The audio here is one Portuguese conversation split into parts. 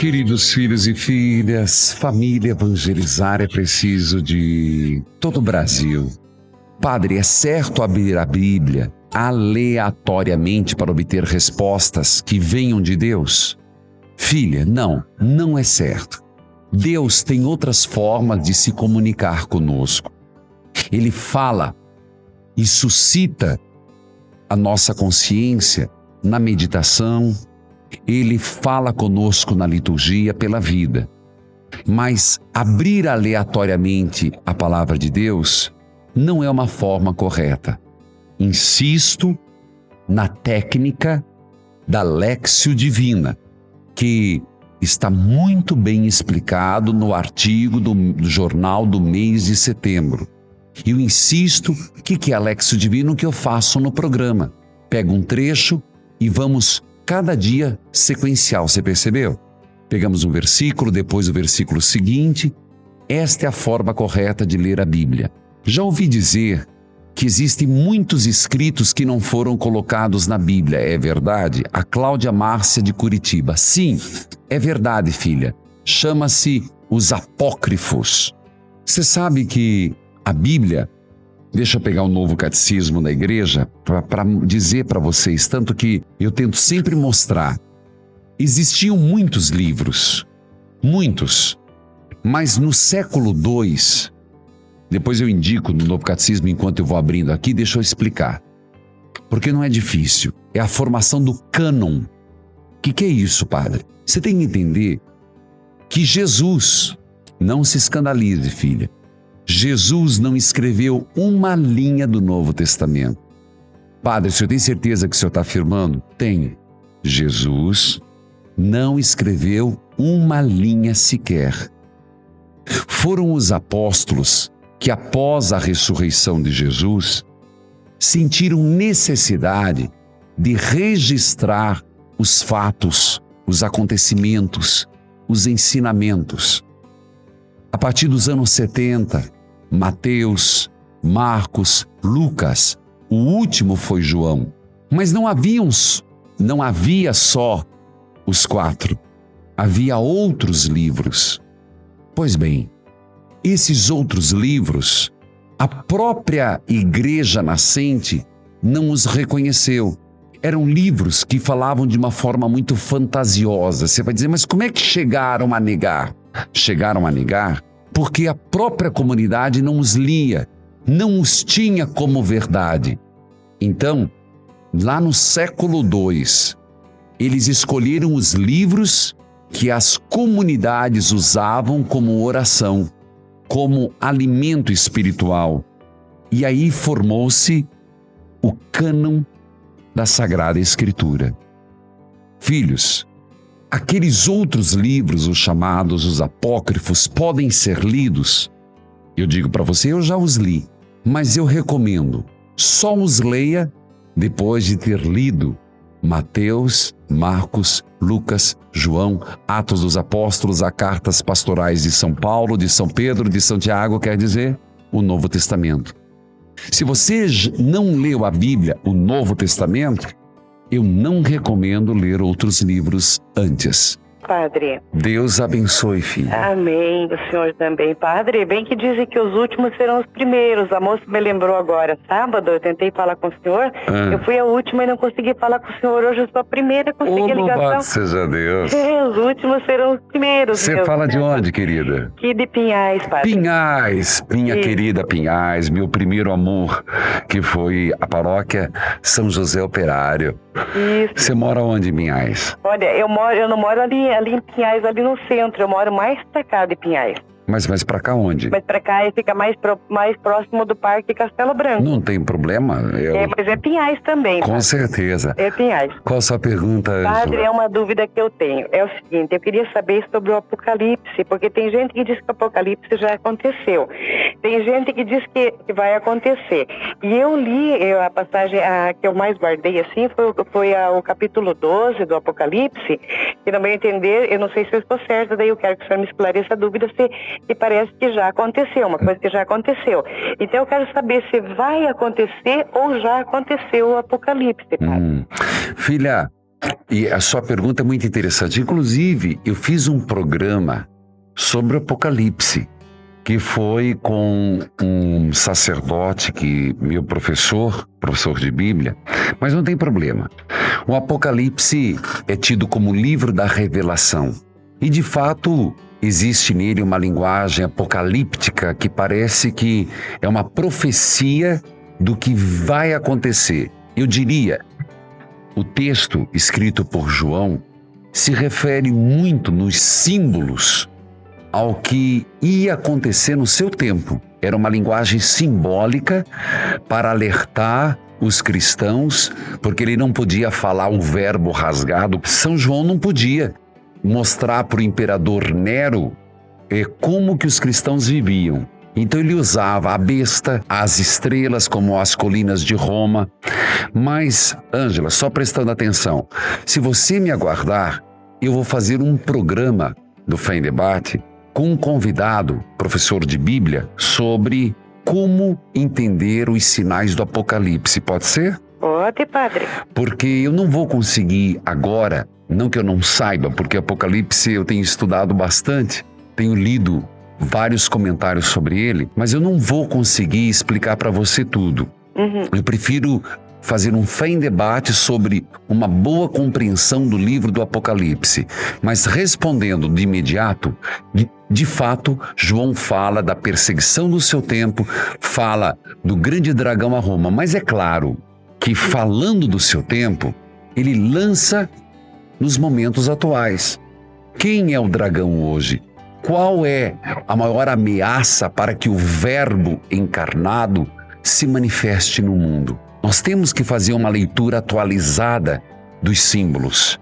Queridos filhos e filhas, família evangelizar é preciso de todo o Brasil. Padre, é certo abrir a Bíblia aleatoriamente para obter respostas que venham de Deus? Filha, não é certo. Deus tem outras formas de se comunicar conosco. Ele fala e suscita a nossa consciência na meditação. Ele fala conosco na liturgia pela vida. Mas abrir aleatoriamente a palavra de Deus não é uma forma correta. Insisto na técnica da Léxio Divina, que está muito bem explicado no artigo do jornal do mês de setembro. Eu insisto, o que é a Léxio Divina que eu faço no programa? Pego um trecho e vamos cada dia sequencial, você percebeu? Pegamos um versículo, depois o versículo seguinte. Esta é a forma correta de ler a Bíblia. Já ouvi dizer que existem muitos escritos que não foram colocados na Bíblia. É verdade? A Cláudia Márcia de Curitiba. Sim, é verdade, filha. Chama-se os apócrifos. Você sabe que a Bíblia, deixa eu pegar o novo catecismo da igreja para dizer para vocês, tanto que eu tento sempre mostrar. Existiam muitos livros, muitos, mas no século II, depois eu indico no novo catecismo enquanto eu vou abrindo aqui, deixa eu explicar. Porque não é difícil, é a formação do cânon. O que é isso, padre? Você tem que entender que Jesus, não se escandalize, filha, Jesus não escreveu uma linha do Novo Testamento. Padre, o senhor tem certeza que o senhor está afirmando? Tenho. Jesus não escreveu uma linha sequer. Foram os apóstolos que, após a ressurreição de Jesus, sentiram necessidade de registrar os fatos, os acontecimentos, os ensinamentos. A partir dos anos 70, Mateus, Marcos, Lucas, o último foi João. Mas não havia só os 4, havia outros livros. Pois bem, esses outros livros, a própria igreja nascente não os reconheceu. Eram livros que falavam de uma forma muito fantasiosa. Você vai dizer, mas como é que chegaram a negar? Chegaram a negar porque a própria comunidade não os lia, não os tinha como verdade. Então, lá no século II, eles escolheram os livros que as comunidades usavam como oração, como alimento espiritual. E aí formou-se o cânon da Sagrada Escritura. Filhos, aqueles outros livros, os chamados os apócrifos, podem ser lidos? Eu digo para você, eu já os li, mas eu recomendo, só os leia depois de ter lido Mateus, Marcos, Lucas, João, Atos dos Apóstolos, as cartas pastorais de São Paulo, de São Pedro, de Santiago, quer dizer, o Novo Testamento. Se você não leu a Bíblia, o Novo Testamento, eu não recomendo ler outros livros antes. Padre. Deus abençoe, filho. Amém, o senhor também. Padre, bem que dizem que os últimos serão os primeiros. A moça me lembrou agora, sábado, eu tentei falar com o senhor. Eu fui a última e não consegui falar com o senhor. Hoje eu sou a primeira a conseguir a ligação. Louvado seja Deus. Os últimos serão os primeiros. Você fala de onde, querida? Aqui de Pinhais, padre. Pinhais, minha querida Pinhais, meu primeiro amor, que foi a paróquia São José Operário. Isso. Você mora onde, em Pinhais? Olha, eu não moro ali em Pinhais, ali no centro. Eu moro mais pra cá de Pinhais. Mas pra cá onde? Mas pra cá fica mais próximo do Parque Castelo Branco. Não tem problema. Mas é Pinhais também. Com certeza. É Pinhais. Qual a sua pergunta, Ângela? Padre, é uma dúvida que eu tenho. É o seguinte, eu queria saber sobre o Apocalipse, porque tem gente que diz que o Apocalipse já aconteceu. Tem gente que diz que vai acontecer. E eu li a passagem que eu mais guardei, assim, foi o capítulo 12 do Apocalipse, que não vai entender, eu não sei se eu estou certa, daí eu quero que o senhor me esclareça a dúvida se parece que já aconteceu, uma coisa que já aconteceu. Então eu quero saber se vai acontecer ou já aconteceu o Apocalipse, padre. Filha, E a sua pergunta é muito interessante. Inclusive, eu fiz um programa sobre o Apocalipse, que foi com um sacerdote meu professor de Bíblia, mas não tem problema. O Apocalipse é tido como o livro da revelação. E, de fato, existe nele uma linguagem apocalíptica que parece que é uma profecia do que vai acontecer. Eu diria, o texto escrito por João se refere muito nos símbolos ao que ia acontecer no seu tempo. Era uma linguagem simbólica para alertar os cristãos, porque ele não podia falar um verbo rasgado. São João não podia mostrar para o imperador Nero como que os cristãos viviam. Então ele usava a besta, as estrelas, como as colinas de Roma. Mas, Ângela, só prestando atenção, se você me aguardar, eu vou fazer um programa do Fé em Debate com um convidado, professor de Bíblia, sobre como entender os sinais do Apocalipse. Pode ser? Pode, padre. Porque eu não vou conseguir agora, não que eu não saiba, porque Apocalipse eu tenho estudado bastante, tenho lido vários comentários sobre ele, mas eu não vou conseguir explicar para você tudo. Eu prefiro fazer um Fé em Debate sobre uma boa compreensão do livro do Apocalipse. Mas respondendo de imediato, de fato, João fala da perseguição do seu tempo, fala do grande dragão a Roma, mas é claro que falando do seu tempo, ele lança nos momentos atuais. Quem é o dragão hoje? Qual é a maior ameaça para que o Verbo encarnado se manifeste no mundo? Nós temos que fazer uma leitura atualizada dos símbolos.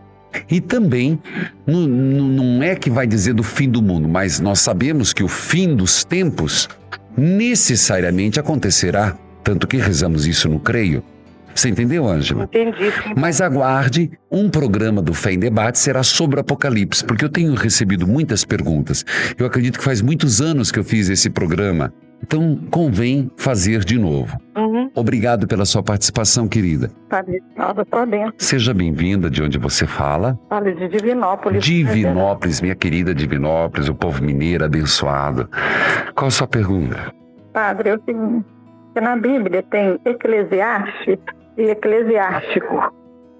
E também, não é que vai dizer do fim do mundo, mas nós sabemos que o fim dos tempos necessariamente acontecerá. Tanto que rezamos isso no Creio. Você entendeu, Ângela? Entendi. Mas aguarde, um programa do Fé em Debate será sobre o Apocalipse, porque eu tenho recebido muitas perguntas. Eu acredito que faz muitos anos que eu fiz esse programa. Então, convém fazer de novo. Obrigado pela sua participação, querida. Padre, nada por dentro. Seja bem-vinda. De onde você fala? Fale de Divinópolis. Divinópolis, minha querida Divinópolis, o povo mineiro abençoado. Qual a sua pergunta? Padre, é o seguinte, que na Bíblia tem Eclesiastes e Eclesiástico.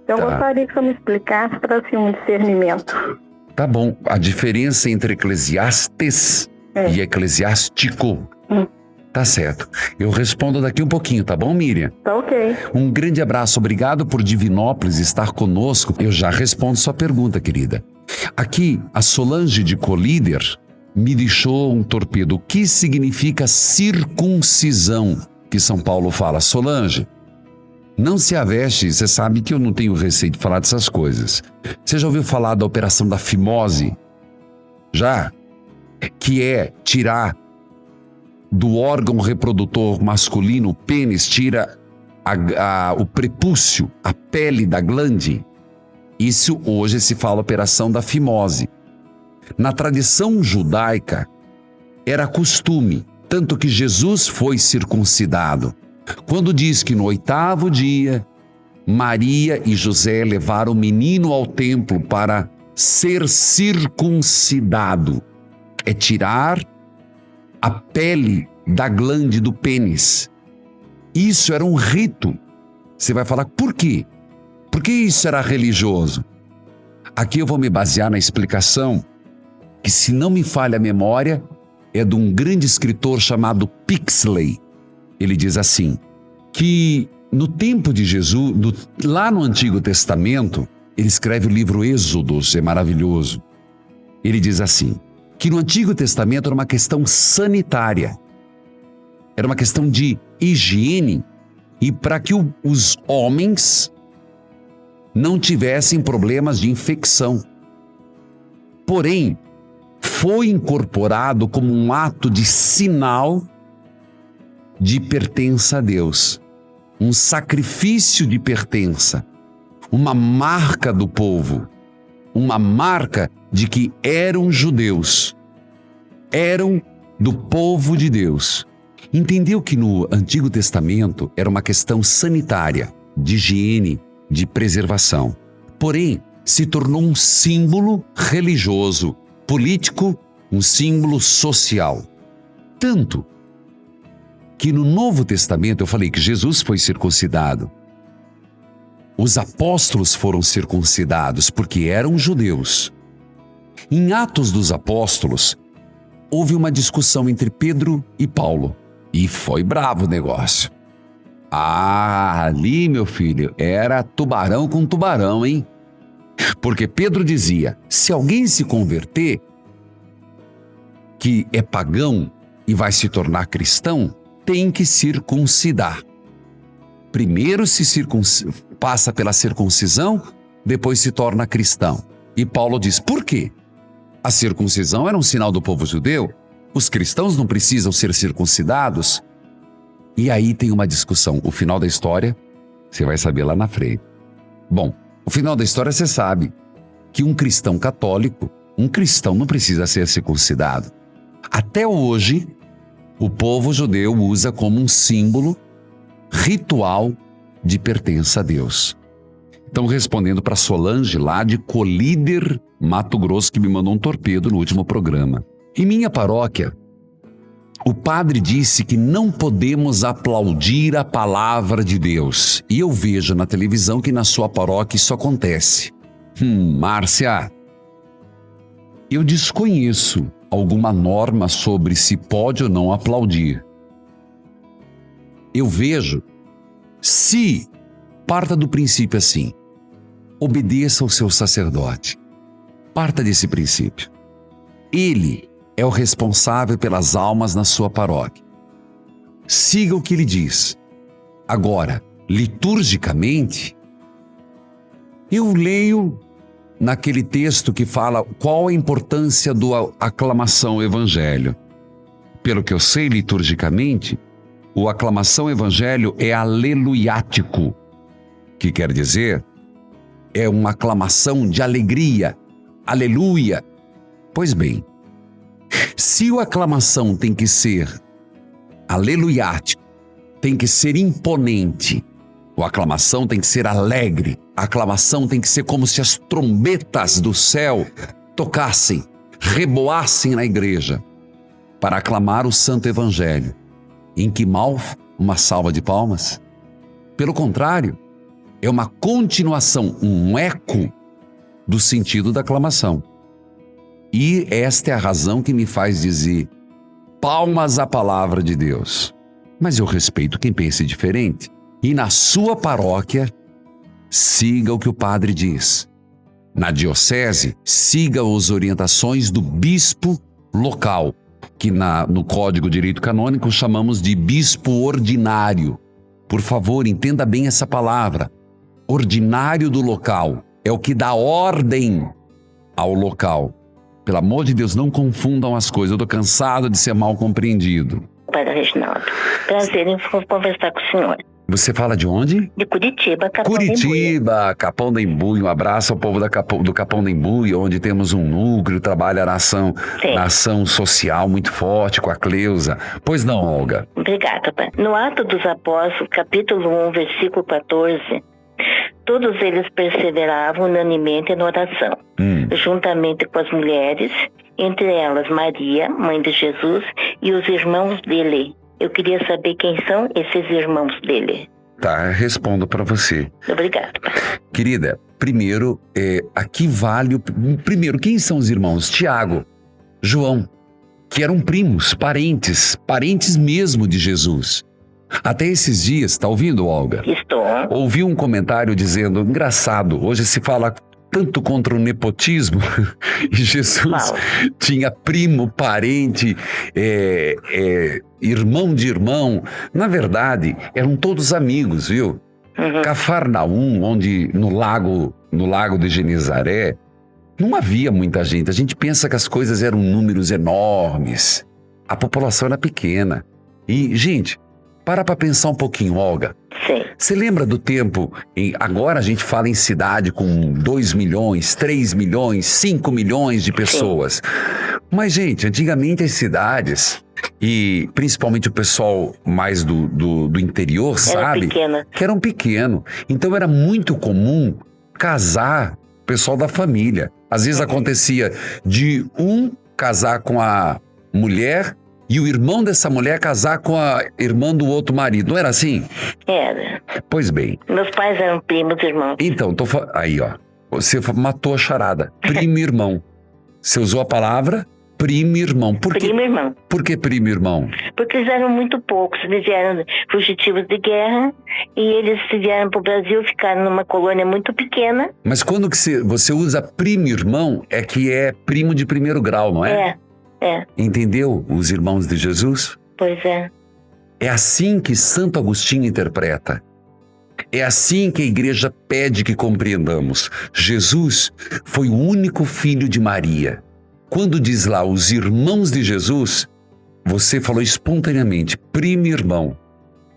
Então, eu gostaria que o senhor me explicasse para assim, um discernimento. Tá bom. A diferença entre Eclesiastes e Eclesiástico. Tá certo. Eu respondo daqui um pouquinho, tá bom, Miriam? Tá ok. Um grande abraço. Obrigado por Divinópolis estar conosco. Eu já respondo sua pergunta, querida. Aqui, a Solange de Colíder me deixou um torpedo. O que significa circuncisão? Que São Paulo fala. Solange, não se aveste. Você sabe que eu não tenho receio de falar dessas coisas. Você já ouviu falar da operação da fimose? Já? Que é tirar do órgão reprodutor masculino, o pênis, tira o prepúcio, a pele da glande. Isso hoje se fala operação da fimose. Na tradição judaica, era costume, tanto que Jesus foi circuncidado. Quando diz que no 8º dia, Maria e José levaram o menino ao templo para ser circuncidado. É tirar a pele da glande do pênis. Isso era um rito. Você vai falar, por quê? Por que isso era religioso? Aqui eu vou me basear na explicação que, se não me falha a memória, é de um grande escritor chamado Pixley. Ele diz assim, que no tempo de Jesus, lá no Antigo Testamento, ele escreve o livro Êxodos, é maravilhoso. Ele diz assim, que no Antigo Testamento era uma questão sanitária, era uma questão de higiene, e para que os homens não tivessem problemas de infecção. Porém, foi incorporado como um ato de sinal de pertença a Deus, um sacrifício de pertença, uma marca do povo, uma marca de que eram judeus, eram do povo de Deus. Entendeu que no Antigo Testamento era uma questão sanitária, de higiene, de preservação. porém se tornou um símbolo religioso, político, um símbolo social. Tanto que no Novo Testamento, eu falei que Jesus foi circuncidado. Os apóstolos foram circuncidados porque eram judeus. Em Atos dos Apóstolos, houve uma discussão entre Pedro e Paulo. E foi bravo o negócio. Ali, meu filho, era tubarão com tubarão, hein? Porque Pedro dizia, se alguém se converter, que é pagão e vai se tornar cristão, tem que circuncidar. Primeiro passa pela circuncisão, depois se torna cristão. E Paulo diz, por quê? A circuncisão era um sinal do povo judeu, os cristãos não precisam ser circuncidados. E aí tem uma discussão. O final da história, você vai saber lá na frente. Bom, o final da história você sabe que um cristão católico, um cristão não precisa ser circuncidado. Até hoje, o povo judeu usa como um símbolo ritual de pertença a Deus. Então, respondendo para Solange, lá de Colíder, Mato Grosso, que me mandou um torpedo no último programa. Em minha paróquia, o padre disse que não podemos aplaudir a palavra de Deus. E eu vejo na televisão que na sua paróquia isso acontece. Márcia, eu desconheço alguma norma sobre se pode ou não aplaudir. Eu vejo, se parta do princípio assim, obedeça ao seu sacerdote. Parta desse princípio. Ele é o responsável pelas almas na sua paróquia. Siga o que ele diz. Agora, liturgicamente, eu leio naquele texto que fala qual a importância do aclamação evangelho. Pelo que eu sei liturgicamente, o aclamação evangelho é aleluiático, que quer dizer, é uma aclamação de alegria, aleluia. Pois bem, se a aclamação tem que ser aleluiático, tem que ser imponente, a aclamação tem que ser alegre, a aclamação tem que ser como se as trombetas do céu tocassem, reboassem na igreja, para aclamar o Santo Evangelho. Em que mal uma salva de palmas? Pelo contrário, é uma continuação, um eco do sentido da aclamação. E esta é a razão que me faz dizer palmas à palavra de Deus. Mas eu respeito quem pense diferente. E na sua paróquia, siga o que o padre diz. Na diocese, siga as orientações do bispo local, que no Código de Direito Canônico chamamos de bispo ordinário. Por favor, entenda bem essa palavra. Ordinário do local é o que dá ordem ao local. Pelo amor de Deus, não confundam as coisas. Eu estou cansado de ser mal compreendido. Padre Reginaldo, prazer em conversar com o senhor. Você fala de onde? De Curitiba, Capão da Embuia. Curitiba, Capão da Embuia. Um abraço ao povo do Capão da Embuia, onde temos um núcleo, trabalha na ação social muito forte com a Cleusa. Pois não, Olga? Obrigada, pai. No Atos dos Apóstolos, capítulo 1, versículo 14, todos eles perseveravam unanimemente na oração, juntamente com as mulheres, entre elas Maria, mãe de Jesus, e os irmãos dele. Eu queria saber quem são esses irmãos dele. Tá, respondo para você. Obrigada. Querida, primeiro, aqui vale primeiro, quem são os irmãos? Tiago, João, que eram primos, parentes mesmo de Jesus. Até esses dias, tá ouvindo, Olga? Estou. Ouvi um comentário dizendo, engraçado, hoje se fala tanto contra o nepotismo, e Jesus tinha primo, parente, irmão de irmão. Na verdade, eram todos amigos, viu? Cafarnaum, onde no lago de Genezaré, não havia muita gente. A gente pensa que as coisas eram números enormes. A população era pequena. E, gente, para pensar um pouquinho, Olga. Sim. Você lembra do tempo, agora a gente fala em cidade com 2 milhões, 3 milhões, 5 milhões de pessoas. Sim. Mas, gente, antigamente as cidades, e principalmente o pessoal mais do interior, sabe? Que eram pequenos. Então era muito comum casar o pessoal da família. Às vezes acontecia de um casar com a mulher e o irmão dessa mulher casar com a irmã do outro marido. Não era assim? Era. Pois bem. Meus pais eram primos irmãos. Então, aí, ó. Você matou a charada. Primo irmão. Você usou a palavra primo irmão. Primo irmão. Por que primo irmão? Porque eles eram muito poucos. Eles eram fugitivos de guerra e eles vieram para o Brasil, ficaram numa colônia muito pequena. Mas quando que você usa primo irmão, é que é primo de primeiro grau, não é? É. Entendeu? Os irmãos de Jesus? Pois é. É assim que Santo Agostinho interpreta. É assim que a igreja pede que compreendamos. Jesus foi o único filho de Maria. Quando diz lá os irmãos de Jesus, você falou espontaneamente, primo irmão.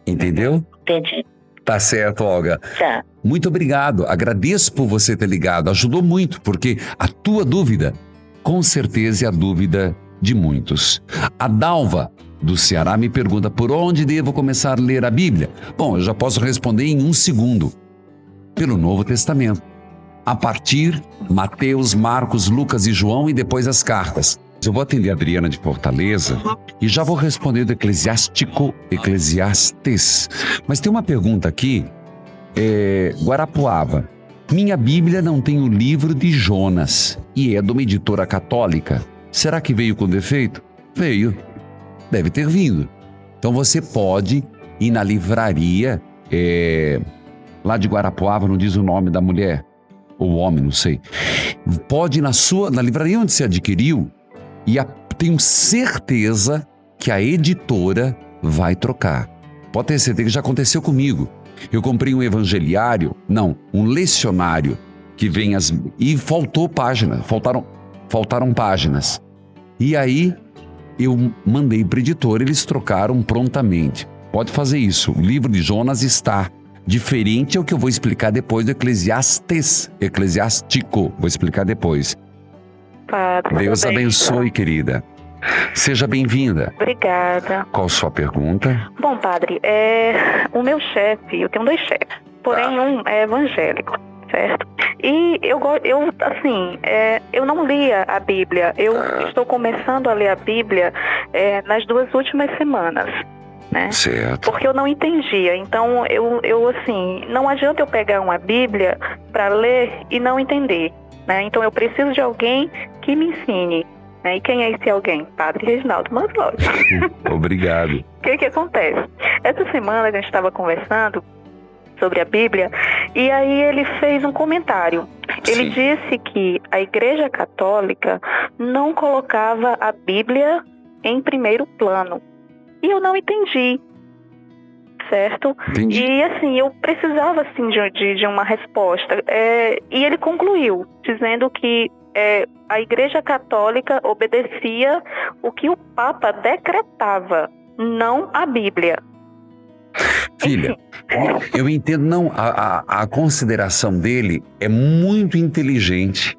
Entendeu? Entendi. Tá certo, Olga. Tá. Muito obrigado. Agradeço por você ter ligado. Ajudou muito, porque a tua dúvida, com certeza, é a dúvida de muitos. A Dalva, do Ceará, me pergunta por onde devo começar a ler a Bíblia. Bom, eu já posso responder em 1 segundo. Pelo Novo Testamento. A partir Mateus, Marcos, Lucas e João e depois as cartas. Eu vou atender a Adriana de Fortaleza e já vou responder do Eclesiastes. Mas tem uma pergunta aqui, Guarapuava. Minha Bíblia não tem o livro de Jonas e é de uma editora católica. Será que veio com defeito? Veio. Deve ter vindo. Então você pode ir na livraria, lá de Guarapuava, não diz o nome da mulher, ou homem, não sei. Pode ir na livraria onde você adquiriu e tenho certeza que a editora vai trocar. Pode ter certeza que já aconteceu comigo. Eu comprei um um lecionário que vem e faltou página, faltaram páginas. E aí eu mandei para a editora, eles trocaram prontamente. Pode fazer isso. O livro de Jonas está diferente, é o que eu vou explicar depois do Eclesiástico. Vou explicar depois. Padre, Deus abençoe, querida. Seja bem-vinda. Obrigada. Qual sua pergunta? Bom, padre, o meu chefe, eu tenho 2 chefes, porém um é evangélico, certo? E eu não lia a Bíblia. Eu estou começando a ler a Bíblia nas 2 últimas semanas, né? Certo. Porque eu não entendia. Então, não adianta eu pegar uma Bíblia para ler e não entender, né? Então, eu preciso de alguém que me ensine. E quem é esse alguém? Padre Reginaldo Manslauer. Obrigado. O que acontece? Essa semana a gente estava conversando sobre a Bíblia e aí ele fez um comentário. Ele disse que a Igreja Católica não colocava a Bíblia em primeiro plano. E eu não entendi, certo? Entendi. E assim, eu precisava assim, de uma resposta. E ele concluiu dizendo que a Igreja Católica obedecia o que o Papa decretava, não a Bíblia. Filha, eu entendo, não, a consideração dele é muito inteligente,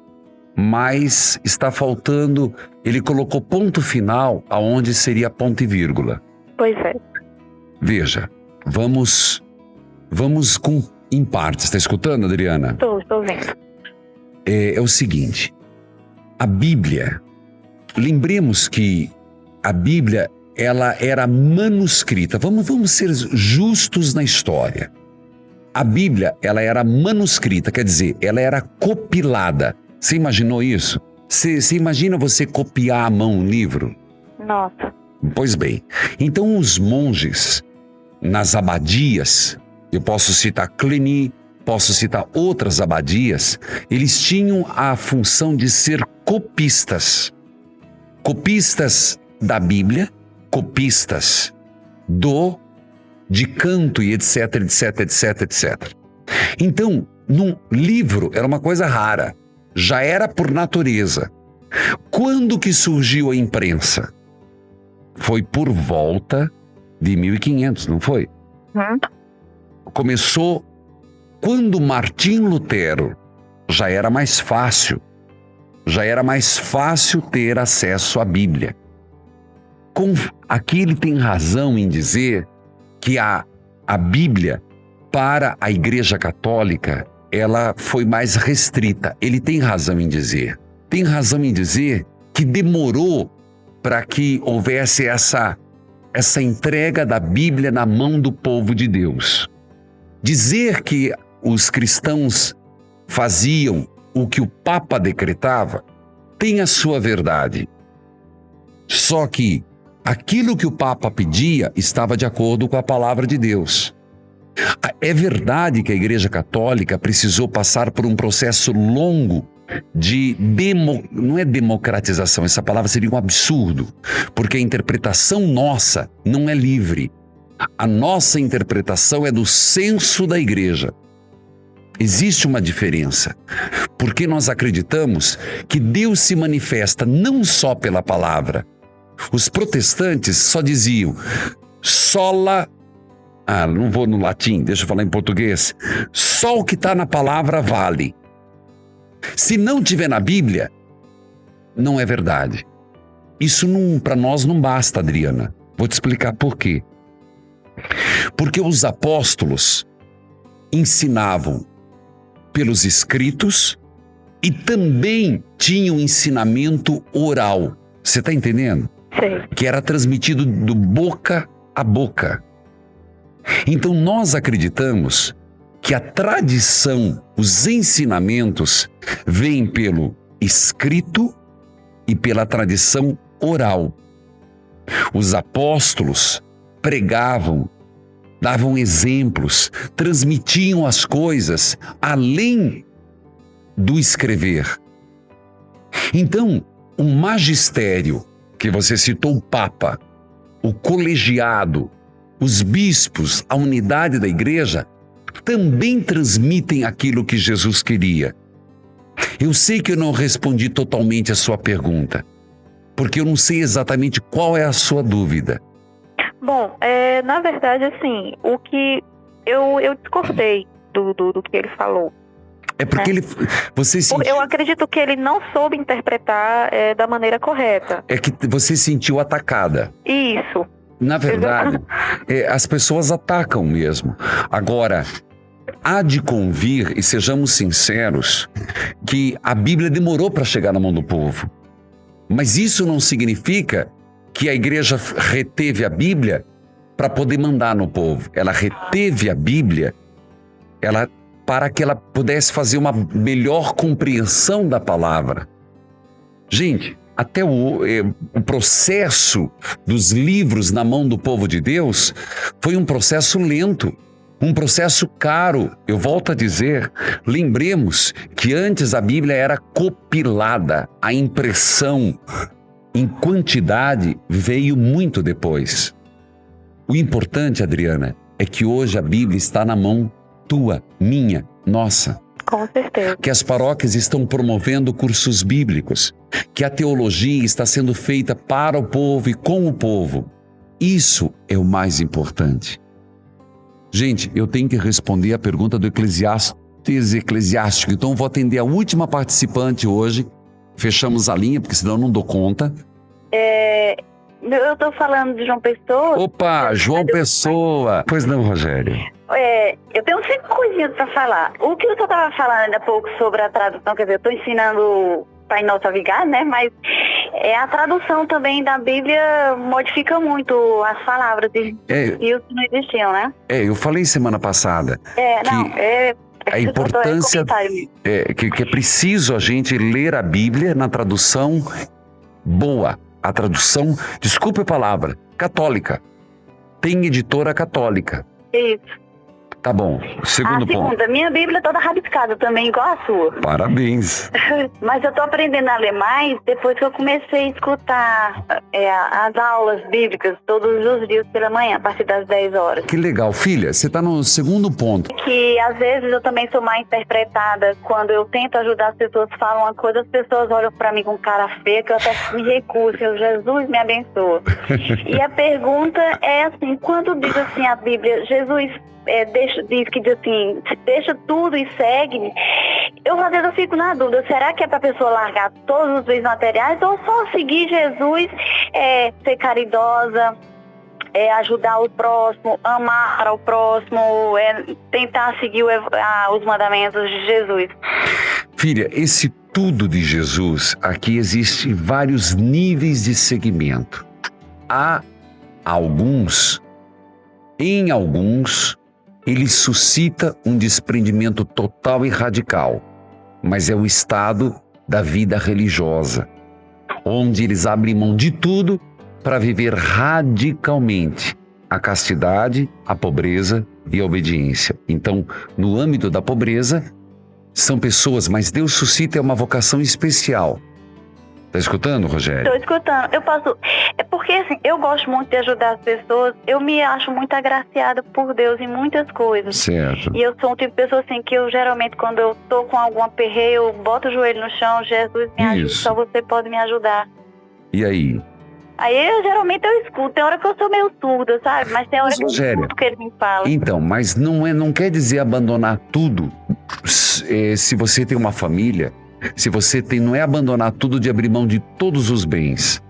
mas está faltando, ele colocou ponto final aonde seria ponto e vírgula. Pois é. Veja, vamos em partes. Está escutando, Adriana? Estou vendo. É o seguinte, a Bíblia, lembremos que a Bíblia, ela era manuscrita. Vamos ser justos na história. A Bíblia, ela era manuscrita, quer dizer, ela era compilada. Você imaginou isso? Você imagina você copiar à mão um livro? Nossa. Pois bem, então os monges nas abadias, eu posso citar Cluny, posso citar outras abadias, eles tinham a função de ser copistas. Copistas da Bíblia, copistas de canto e etc, etc, etc, etc. Então, num livro era uma coisa rara, já era por natureza. Quando que surgiu a imprensa? Foi por volta de 1500, não foi? Começou quando Martim Lutero, já era mais fácil ter acesso à Bíblia. Aqui ele tem razão em dizer que a Bíblia, para a Igreja Católica, ela foi mais restrita. Ele tem razão em dizer. Tem razão em dizer que demorou para que houvesse essa entrega da Bíblia na mão do povo de Deus. Dizer que os cristãos faziam o que o Papa decretava tem a sua verdade. Só que aquilo que o Papa pedia estava de acordo com a palavra de Deus. É verdade que a Igreja Católica precisou passar por um processo longo de não é democratização, essa palavra seria um absurdo, porque a interpretação nossa não é livre. A nossa interpretação é do senso da Igreja. Existe uma diferença, porque nós acreditamos que Deus se manifesta não só pela palavra. Os protestantes só diziam sola, não vou no latim, deixa eu falar em português, só o que está na palavra vale. Se não tiver na Bíblia, não é verdade. Isso para nós não basta, Adriana. Vou te explicar por quê. Porque os apóstolos ensinavam pelos escritos e também tinham ensinamento oral. Você está entendendo? Sim. Que era transmitido do boca a boca. Então nós acreditamos que a tradição, os ensinamentos, vêm pelo escrito e pela tradição oral. Os apóstolos pregavam, davam exemplos, transmitiam as coisas além do escrever. Então, o magistério, que você citou, o Papa, o colegiado, os bispos, a unidade da igreja, também transmitem aquilo que Jesus queria. Eu sei que eu não respondi totalmente a sua pergunta, porque eu não sei exatamente qual é a sua dúvida. Bom, na verdade, assim, o que eu discordei do que ele falou. É porque você sentiu... Eu acredito que ele não soube interpretar da maneira correta. É que você sentiu atacada. Isso. Na verdade, as pessoas atacam mesmo. Agora, há de convir, e sejamos sinceros, que a Bíblia demorou para chegar na mão do povo. Mas isso não significa que a igreja reteve a Bíblia para poder mandar no povo. Ela reteve a Bíblia para que ela pudesse fazer uma melhor compreensão da palavra. Gente, até o processo dos livros na mão do povo de Deus foi um processo lento, um processo caro. Eu volto a dizer, lembremos que antes a Bíblia era compilada, a impressão em quantidade veio muito depois. O importante, Adriana, é que hoje a Bíblia está na mão tua, minha, nossa. Com certeza. Que as paróquias estão promovendo cursos bíblicos, que a teologia está sendo feita para o povo e com o povo. Isso é o mais importante. Gente, eu tenho que responder a pergunta do eclesiástico, então vou atender a última participante hoje. Fechamos a linha, porque senão eu não dou conta. Eu estou falando de João Pessoa. Opa, João Pessoa. Pois não, Rogério. Eu tenho 5 coisinhas para falar. O que eu estava falando ainda há pouco sobre a tradução, quer dizer, eu estou ensinando Pai Nosso a Vigar, né? Mas a tradução também da Bíblia modifica muito as palavras e os que não existiam, né? Eu falei semana passada a importância que é preciso a gente ler a Bíblia na tradução boa. A tradução, desculpe a palavra, católica. Tem editora católica. Isso. Tá bom. Segundo ponto. Minha Bíblia é toda rabiscada também, igual a sua. Parabéns. Mas eu tô aprendendo a ler mais depois que eu comecei a escutar as aulas bíblicas todos os dias pela manhã, a partir das 10 horas. Que legal. Filha, você tá no segundo ponto. Que às vezes eu também sou mal interpretada. Quando eu tento ajudar as pessoas, falam uma coisa, as pessoas olham pra mim com cara feia, que eu até me recuso. Jesus me abençoa. E a pergunta é assim, quando diz assim a Bíblia, Jesus diz assim, deixa tudo e segue, eu às vezes eu fico na dúvida, será que é pra pessoa largar todos os bens materiais ou só seguir Jesus, ser caridosa, ajudar o próximo, amar o próximo, tentar seguir os mandamentos de Jesus. Filha, esse tudo de Jesus, aqui existe vários níveis de segmento. Há em alguns, ele suscita um desprendimento total e radical, mas é o estado da vida religiosa, onde eles abrem mão de tudo para viver radicalmente a castidade, a pobreza e a obediência. Então, no âmbito da pobreza, são pessoas, mas Deus suscita uma vocação especial. Tá escutando, Rogério? Estou escutando. É porque, assim, eu gosto muito de ajudar as pessoas. Eu me acho muito agraciada por Deus em muitas coisas. Certo. E eu sou um tipo de pessoa, assim, que eu geralmente, quando eu tô com algum aperreio, eu boto o joelho no chão, Jesus me ajuda, só você pode me ajudar. E aí? Aí, geralmente, eu escuto. Tem hora que eu sou meio surda, sabe? Mas tem hora que eu escuto o que ele me fala. Então, mas não quer dizer abandonar tudo. Se você tem uma família, não é abandonar tudo de abrir mão de todos os bens.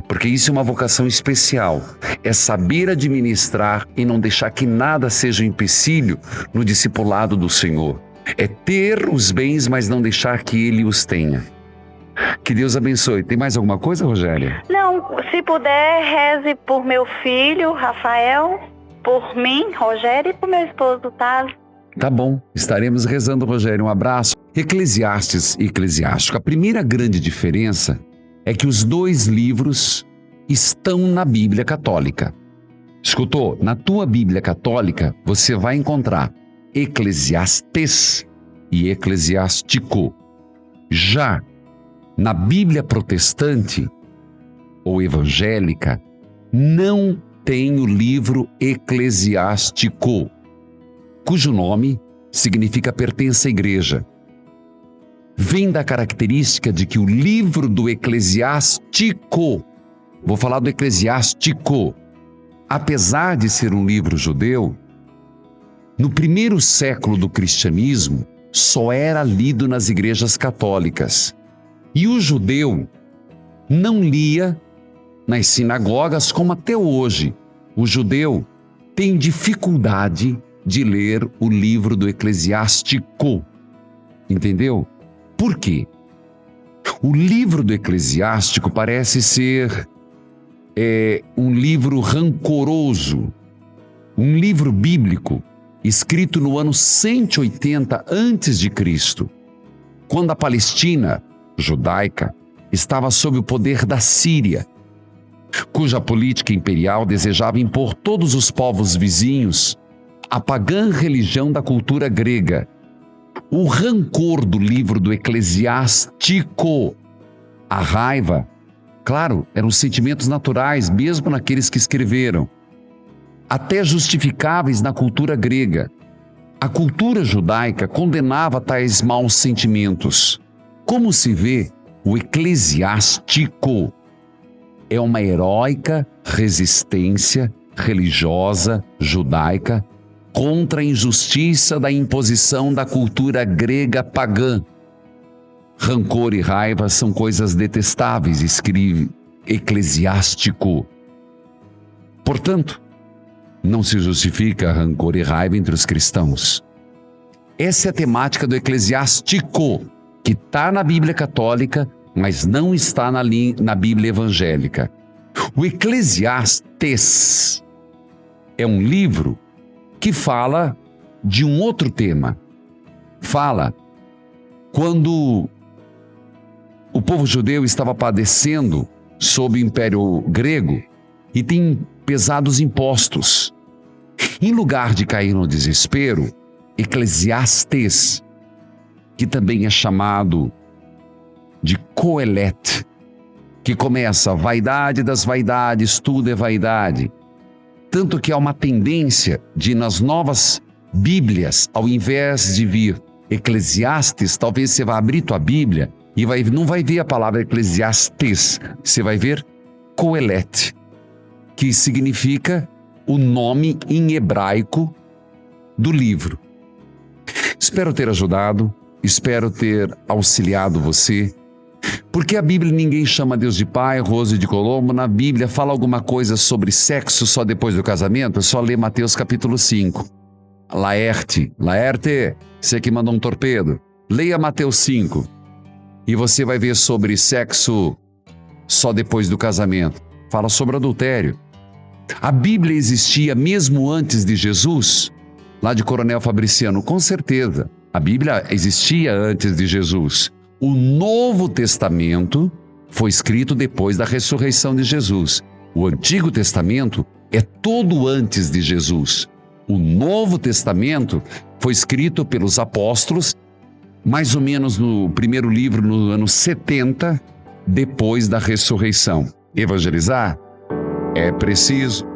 Porque isso é uma vocação especial. É saber administrar e não deixar que nada seja um empecilho no discipulado do Senhor. É ter os bens, mas não deixar que Ele os tenha. Que Deus abençoe. Tem mais alguma coisa, Rogéria? Não, se puder, reze por meu filho, Rafael, por mim, Rogério, e por meu esposo, Otávio. Tá bom, estaremos rezando, Rogério. Um abraço. Eclesiastes e Eclesiástico. A primeira grande diferença é que os dois livros estão na Bíblia Católica. Escutou? Na tua Bíblia Católica, você vai encontrar Eclesiastes e Eclesiástico. Já na Bíblia Protestante ou evangélica, não tem o livro Eclesiástico, cujo nome significa pertence à igreja. Vem da característica de que o livro do Eclesiástico, vou falar do Eclesiástico, apesar de ser um livro judeu, no primeiro século do cristianismo, só era lido nas igrejas católicas. E o judeu não lia nas sinagogas como até hoje. O judeu tem dificuldade de ler o livro do Eclesiástico. Entendeu? Por quê? O livro do Eclesiástico parece ser um livro rancoroso, um livro bíblico, escrito no ano 180 a.C., quando a Palestina judaica estava sob o poder da Síria, cuja política imperial desejava impor todos os povos vizinhos a pagã religião da cultura grega. O rancor do livro do Eclesiástico, a raiva, claro, eram sentimentos naturais, mesmo naqueles que escreveram, até justificáveis na cultura grega. A cultura judaica condenava tais maus sentimentos. Como se vê, o Eclesiástico é uma heróica resistência religiosa judaica contra a injustiça da imposição da cultura grega pagã. Rancor e raiva são coisas detestáveis, escreve Eclesiástico. Portanto, não se justifica rancor e raiva entre os cristãos. Essa é a temática do Eclesiástico, que está na Bíblia Católica, mas não está na Bíblia Evangélica. O Eclesiastes é um livro que fala de um outro tema. Fala quando o povo judeu estava padecendo sob o Império Grego e tem pesados impostos. Em lugar de cair no desespero, Eclesiastes, que também é chamado de Coelet, que começa vaidade das vaidades, tudo é vaidade. Tanto que há uma tendência de, nas novas Bíblias, ao invés de vir Eclesiastes, talvez você vá abrir tua Bíblia e não vai ver a palavra Eclesiastes, você vai ver Coelet, que significa o nome em hebraico do livro. Espero ter ajudado, espero ter auxiliado você. Por que a Bíblia ninguém chama Deus de Pai, Rose de Colombo? Na Bíblia fala alguma coisa sobre sexo só depois do casamento? É só ler Mateus capítulo 5. Laerte, você que mandou um torpedo, leia Mateus 5 e você vai ver sobre sexo só depois do casamento. Fala sobre adultério. A Bíblia existia mesmo antes de Jesus? Lá de Coronel Fabriciano, com certeza. A Bíblia existia antes de Jesus. O Novo Testamento foi escrito depois da ressurreição de Jesus. O Antigo Testamento é todo antes de Jesus. O Novo Testamento foi escrito pelos apóstolos, mais ou menos no primeiro livro, no ano 70, depois da ressurreição. Evangelizar é preciso.